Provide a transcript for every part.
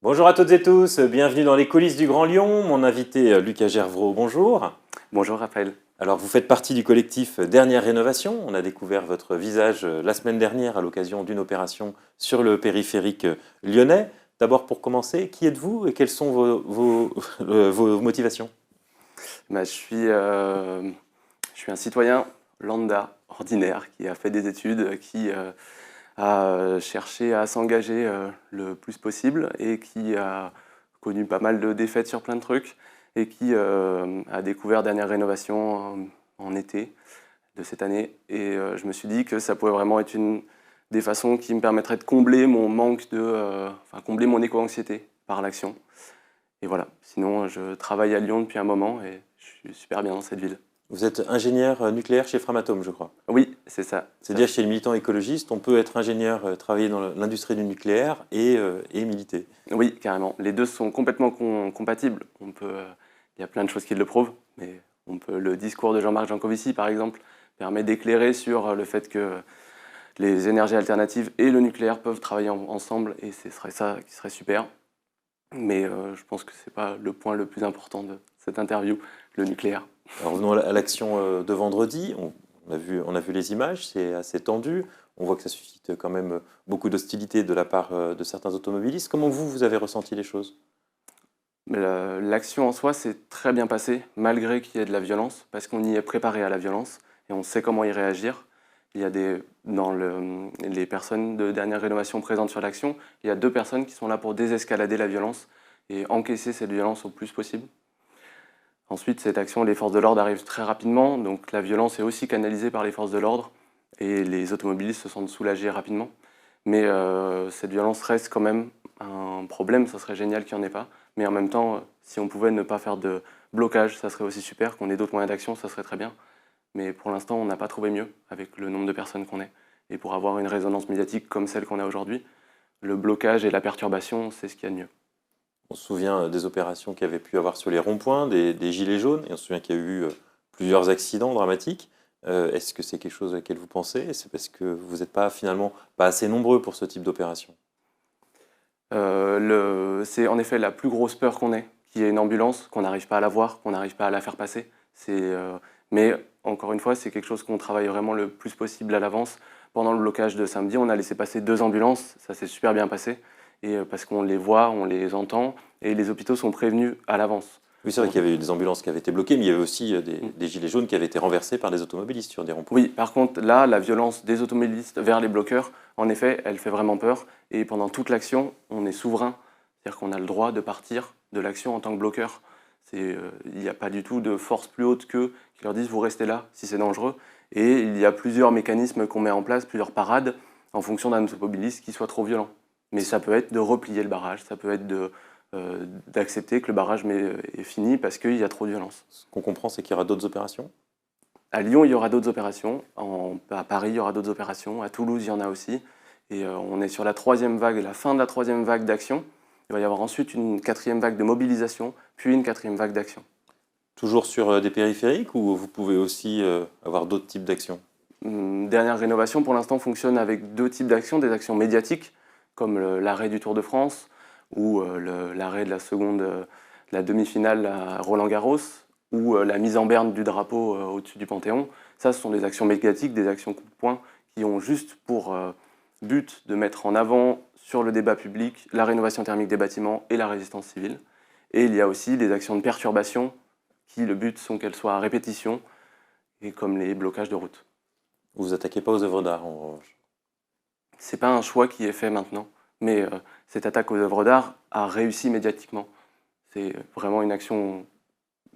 Bonjour à toutes et tous, bienvenue dans les coulisses du Grand Lyon. Mon invité Lucas Gervraud, bonjour. Bonjour Raphaël. Alors vous faites partie du collectif Dernière Rénovation. On a découvert votre visage la semaine dernière à l'occasion d'une opération sur le périphérique lyonnais. D'abord pour commencer, qui êtes-vous et quelles sont vos motivations? Je suis un citoyen lambda, ordinaire, qui a fait des études, qui a cherché à s'engager le plus possible et qui a connu pas mal de défaites sur plein de trucs et qui a découvert Dernière Rénovation en été de cette année. Et je me suis dit que ça pouvait vraiment être une des façons qui me permettraient de combler mon combler mon éco-anxiété par l'action. Et voilà. Sinon, je travaille à Lyon depuis un moment et je suis super bien dans cette ville. Vous êtes ingénieur nucléaire chez Framatome, je crois. Oui, c'est ça. C'est-à-dire chez les militants écologistes, on peut être ingénieur, travailler dans l'industrie du nucléaire et militer. Oui, carrément. Les deux sont complètement compatibles. Il y a plein de choses qui le prouvent, mais le discours de Jean-Marc Jancovici, par exemple, permet d'éclairer sur le fait que les énergies alternatives et le nucléaire peuvent travailler ensemble et ce serait ça qui serait super. Mais je pense que ce n'est pas le point le plus important de cette interview, le nucléaire. Alors revenons à l'action de vendredi. On a vu les images, c'est assez tendu. On voit que ça suscite quand même beaucoup d'hostilité de la part de certains automobilistes. Comment vous avez ressenti les choses? L'action en soi s'est très bien passée, malgré qu'il y ait de la violence, parce qu'on y est préparé à la violence et on sait comment y réagir. Il y a les personnes de Dernière Rénovation présentes sur l'action, il y a 2 personnes qui sont là pour désescalader la violence et encaisser cette violence au plus possible. Ensuite, cette action, les forces de l'ordre arrivent très rapidement, donc la violence est aussi canalisée par les forces de l'ordre et les automobilistes se sentent soulagés rapidement. Mais cette violence reste quand même un problème, ça serait génial qu'il n'y en ait pas. Mais en même temps, si on pouvait ne pas faire de blocage, ça serait aussi super, qu'on ait d'autres moyens d'action, ça serait très bien. Mais pour l'instant, on n'a pas trouvé mieux avec le nombre de personnes qu'on est. Et pour avoir une résonance médiatique comme celle qu'on a aujourd'hui, le blocage et la perturbation, c'est ce qu'il y a de mieux. On se souvient des opérations qu'il y avait pu avoir sur les ronds-points, des gilets jaunes, et on se souvient qu'il y a eu plusieurs accidents dramatiques. Est-ce que c'est quelque chose auquel vous pensez? C'est parce que vous n'êtes pas finalement pas assez nombreux pour ce type d'opération? C'est en effet la plus grosse peur qu'on ait, qu'il y ait une ambulance, qu'on n'arrive pas à la voir, qu'on n'arrive pas à la faire passer. Mais encore une fois, c'est quelque chose qu'on travaille vraiment le plus possible à l'avance. Pendant le blocage de samedi, on a laissé passer 2 ambulances, ça s'est super bien passé, et parce qu'on les voit, on les entend, et les hôpitaux sont prévenus à l'avance. Oui, c'est vrai qu'il y avait eu des ambulances qui avaient été bloquées, mais il y avait aussi des gilets jaunes qui avaient été renversés par des automobilistes sur des ronds-points. Oui, par contre, là, la violence des automobilistes vers les bloqueurs, en effet, elle fait vraiment peur. Et pendant toute l'action, on est souverain. C'est-à-dire qu'on a le droit de partir de l'action en tant que bloqueur. Il n'y a pas du tout de force plus haute qu'eux qui leur disent vous restez là si c'est dangereux. Et il y a plusieurs mécanismes qu'on met en place, plusieurs parades, en fonction d'un automobiliste qui soit trop violent. Mais ça peut être de replier le barrage, ça peut être d'accepter que le barrage est fini parce qu'il y a trop de violence. Ce qu'on comprend, c'est qu'il y aura d'autres opérations. À Lyon, il y aura d'autres opérations. À Paris, il y aura d'autres opérations. À Toulouse, il y en a aussi. Et on est sur la 3e vague, la fin de la 3e vague d'action. Il va y avoir ensuite une 4e vague de mobilisation, puis une 4e vague d'action. Toujours sur des périphériques ou vous pouvez aussi avoir d'autres types d'actions? Dernière Rénovation, pour l'instant, fonctionne avec 2 types d'actions. Des actions médiatiques, comme l'arrêt du Tour de France ou l'arrêt de la demi-finale à Roland-Garros, ou la mise en berne du drapeau au-dessus du Panthéon. Ça, ce sont des actions médiatiques, des actions coup de poing, qui ont juste pour but de mettre en avant sur le débat public la rénovation thermique des bâtiments et la résistance civile. Et il y a aussi des actions de perturbation qui, le but, sont qu'elles soient à répétition, et comme les blocages de route. Vous vous attaquez pas aux œuvres d'art en revanche? C'est pas un choix qui est fait maintenant, mais cette attaque aux œuvres d'art a réussi médiatiquement. C'est vraiment une action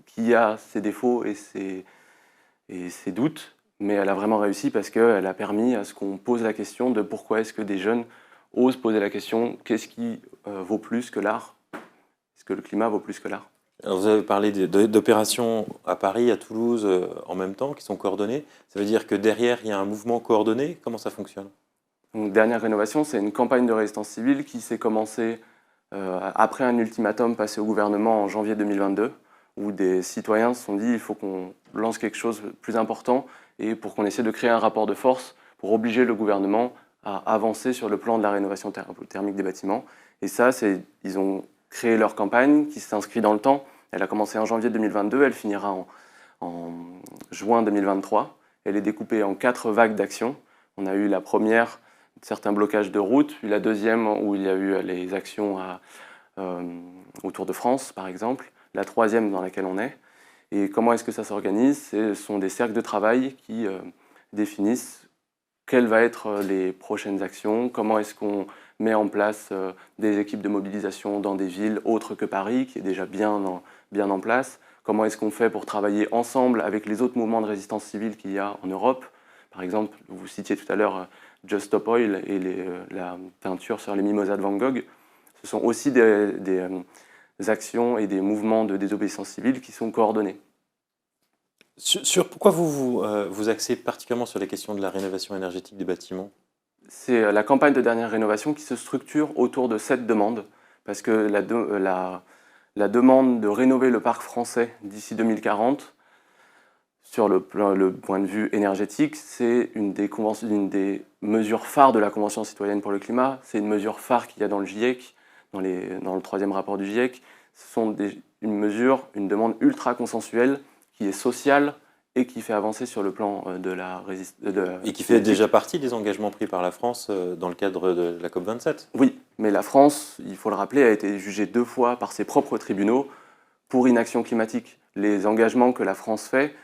qui a ses défauts et ses doutes, mais elle a vraiment réussi parce qu'elle a permis à ce qu'on pose la question de pourquoi est-ce que des jeunes osent poser la question qu'est-ce qui vaut plus que l'art? Est-ce que le climat vaut plus que l'art? Alors vous avez parlé d'opérations à Paris, à Toulouse, en même temps, qui sont coordonnées. Ça veut dire que derrière, il y a un mouvement coordonné. Comment ça fonctionne? Donc, Dernière Rénovation, c'est une campagne de résistance civile qui s'est commencée après un ultimatum passé au gouvernement en janvier 2022, où des citoyens se sont dit il faut qu'on lance quelque chose de plus important et pour qu'on essaie de créer un rapport de force pour obliger le gouvernement à avancer sur le plan de la rénovation thermique des bâtiments. Et ça, ils ont créé leur campagne qui s'inscrit dans le temps. Elle a commencé en janvier 2022, elle finira en juin 2023. Elle est découpée en 4 vagues d'actions. On a eu la première, certains blocages de routes, puis la deuxième où il y a eu les actions au Tour de France, par exemple, la troisième dans laquelle on est. Et comment est-ce que ça s'organise? Ce sont des cercles de travail qui définissent quelles vont être les prochaines actions, comment est-ce qu'on met en place des équipes de mobilisation dans des villes autres que Paris, qui est déjà bien en place, comment est-ce qu'on fait pour travailler ensemble avec les autres mouvements de résistance civile qu'il y a en Europe. Par exemple, vous citiez tout à l'heure Just Stop Oil et la peinture sur les mimosas de Van Gogh. Ce sont aussi des actions et des mouvements de désobéissance civile qui sont coordonnés. Pourquoi vous axez particulièrement sur les questions de la rénovation énergétique des bâtiments? C'est la campagne de dernière rénovation qui se structure autour de cette demande, parce que la demande de rénover le parc français d'ici 2040, sur le point de vue énergétique, c'est une des mesures phares de la Convention citoyenne pour le climat, c'est une mesure phare qu'il y a dans le GIEC, dans le 3e rapport du GIEC. Ce sont une demande ultra consensuelle qui est sociale et qui fait avancer sur le plan de la résistance. Et qui fait déjà partie des engagements pris par la France dans le cadre de la COP27. Oui, mais la France, il faut le rappeler, a été jugée 2 fois par ses propres tribunaux pour inaction climatique. Les engagements que la France fait,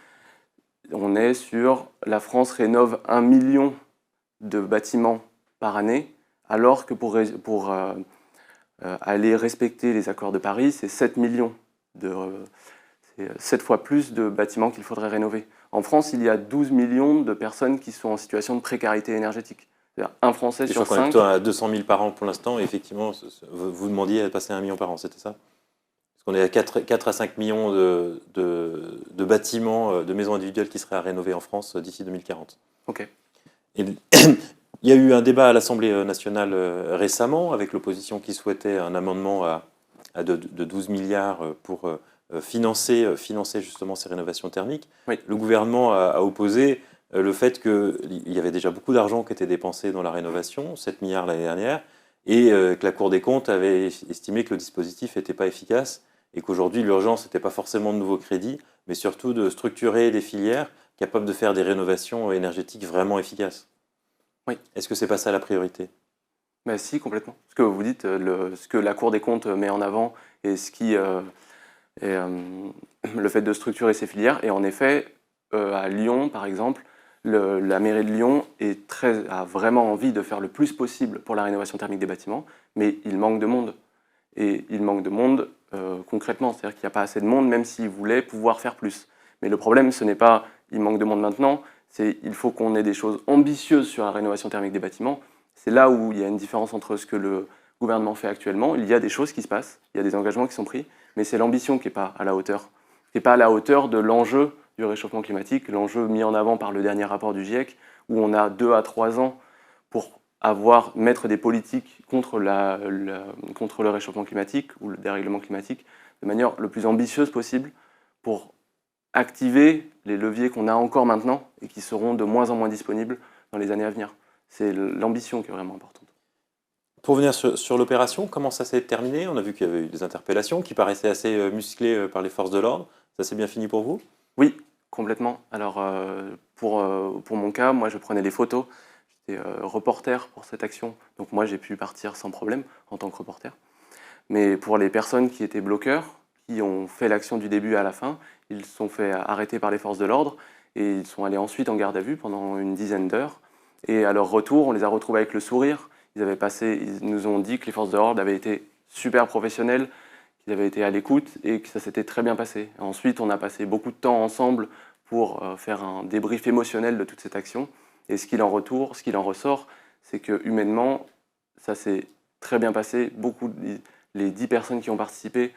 on est sur la France rénove 1 million de bâtiments par année, alors que pour aller respecter les accords de Paris, c'est 7 millions. C'est 7 fois plus de bâtiments qu'il faudrait rénover. En France, il y a 12 millions de personnes qui sont en situation de précarité énergétique. C'est-à-dire un Français sur 5. Je crois qu'on est plutôt à 200 000 par an pour l'instant, et effectivement, vous demandiez à passer à 1 million par an, c'était ça? Parce qu'on est à 4 à 5 millions de bâtiments, de maisons individuelles qui seraient à rénover en France d'ici 2040. Ok. Et il y a eu un débat à l'Assemblée nationale récemment, avec l'opposition qui souhaitait un amendement de 12 milliards pour financer justement ces rénovations thermiques. Oui. Le gouvernement a opposé le fait qu'il y avait déjà beaucoup d'argent qui était dépensé dans la rénovation, 7 milliards l'année dernière, et que la Cour des comptes avait estimé que le dispositif n'était pas efficace et qu'aujourd'hui l'urgence n'était pas forcément de nouveaux crédits, mais surtout de structurer des filières capables de faire des rénovations énergétiques vraiment efficaces. Oui. Est-ce que c'est pas ça la priorité? Ben si, complètement. Ce que vous dites, ce que la Cour des comptes met en avant et le fait de structurer ces filières. Et en effet, à Lyon, par exemple, la mairie de Lyon a vraiment envie de faire le plus possible pour la rénovation thermique des bâtiments, mais il manque de monde. Et il manque de monde concrètement, c'est-à-dire qu'il n'y a pas assez de monde, même s'ils voulaient pouvoir faire plus. Mais le problème, ce n'est pas il manque de monde maintenant, c'est il faut qu'on ait des choses ambitieuses sur la rénovation thermique des bâtiments. C'est là où il y a une différence entre ce que le gouvernement fait actuellement. Il y a des choses qui se passent, il y a des engagements qui sont pris, mais c'est l'ambition qui n'est pas à la hauteur. Qui n'est pas à la hauteur de l'enjeu du réchauffement climatique, l'enjeu mis en avant par le dernier rapport du GIEC, où on a 2 à 3 ans pour mettre des politiques contre le réchauffement climatique ou le dérèglement climatique de manière le plus ambitieuse possible pour activer les leviers qu'on a encore maintenant et qui seront de moins en moins disponibles dans les années à venir. C'est l'ambition qui est vraiment importante. Pour revenir sur l'opération, comment ça s'est terminé? On a vu qu'il y avait eu des interpellations qui paraissaient assez musclées par les forces de l'ordre. Ça s'est bien fini pour vous? Oui, complètement. Alors, pour mon cas, moi, je prenais des photos. J'étais reporter pour cette action. Donc moi, j'ai pu partir sans problème en tant que reporter. Mais pour les personnes qui étaient bloqueurs, qui ont fait l'action du début à la fin, ils se sont fait arrêter par les forces de l'ordre et ils sont allés ensuite en garde à vue pendant une dizaine d'heures. Et à leur retour, on les a retrouvés avec le sourire. Ils nous ont dit que les forces de l'ordre avaient été super professionnelles, qu'ils avaient été à l'écoute et que ça s'était très bien passé. Ensuite, on a passé beaucoup de temps ensemble pour faire un débrief émotionnel de toute cette action. Et ce qu'il en ressort, c'est que humainement, ça s'est très bien passé. Les 10 personnes qui ont participé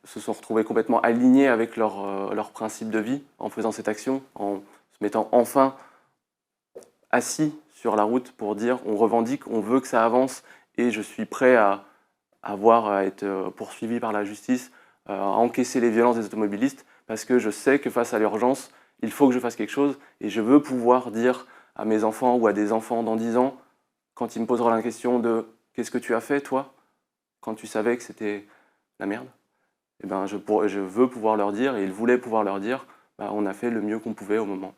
se sont retrouvées complètement alignées avec leur principe de vie en faisant cette action, en se mettant enfin assis sur la route pour dire on revendique, on veut que ça avance et je suis prêt à être poursuivi par la justice, à encaisser les violences des automobilistes parce que je sais que face à l'urgence, il faut que je fasse quelque chose et je veux pouvoir dire à mes enfants ou à des enfants dans 10 ans quand ils me poseront la question de « Qu'est-ce que tu as fait, toi, quand tu savais que c'était la merde ?» Eh ben, je veux pouvoir leur dire, et ils voulaient pouvoir leur dire, bah, on a fait le mieux qu'on pouvait au moment.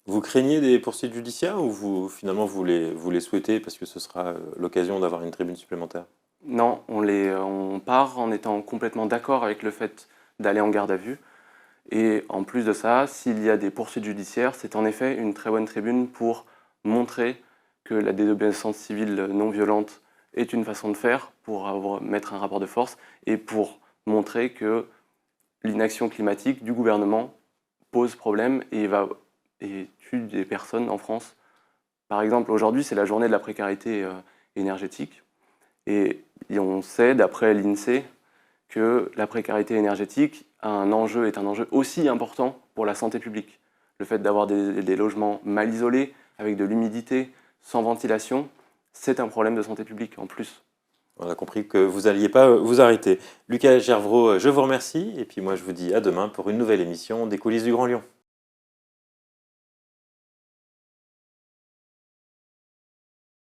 Vous craignez des poursuites judiciaires ou finalement vous les souhaitez parce que ce sera l'occasion d'avoir une tribune supplémentaire? Non, on part en étant complètement d'accord avec le fait d'aller en garde à vue. Et en plus de ça, s'il y a des poursuites judiciaires, c'est en effet une très bonne tribune pour montrer que la désobéissance civile non violente est une façon de faire pour mettre un rapport de force et pour montrer que l'inaction climatique du gouvernement pose problème et tue des personnes en France. Par exemple, aujourd'hui, c'est la journée de la précarité énergétique. Et on sait, d'après l'INSEE, que la précarité énergétique est un enjeu aussi important pour la santé publique. Le fait d'avoir des logements mal isolés, avec de l'humidité, sans ventilation, c'est un problème de santé publique en plus. On a compris que vous n'alliez pas vous arrêter. Lucas Gervraud, je vous remercie et puis moi je vous dis à demain pour une nouvelle émission des coulisses du Grand Lyon.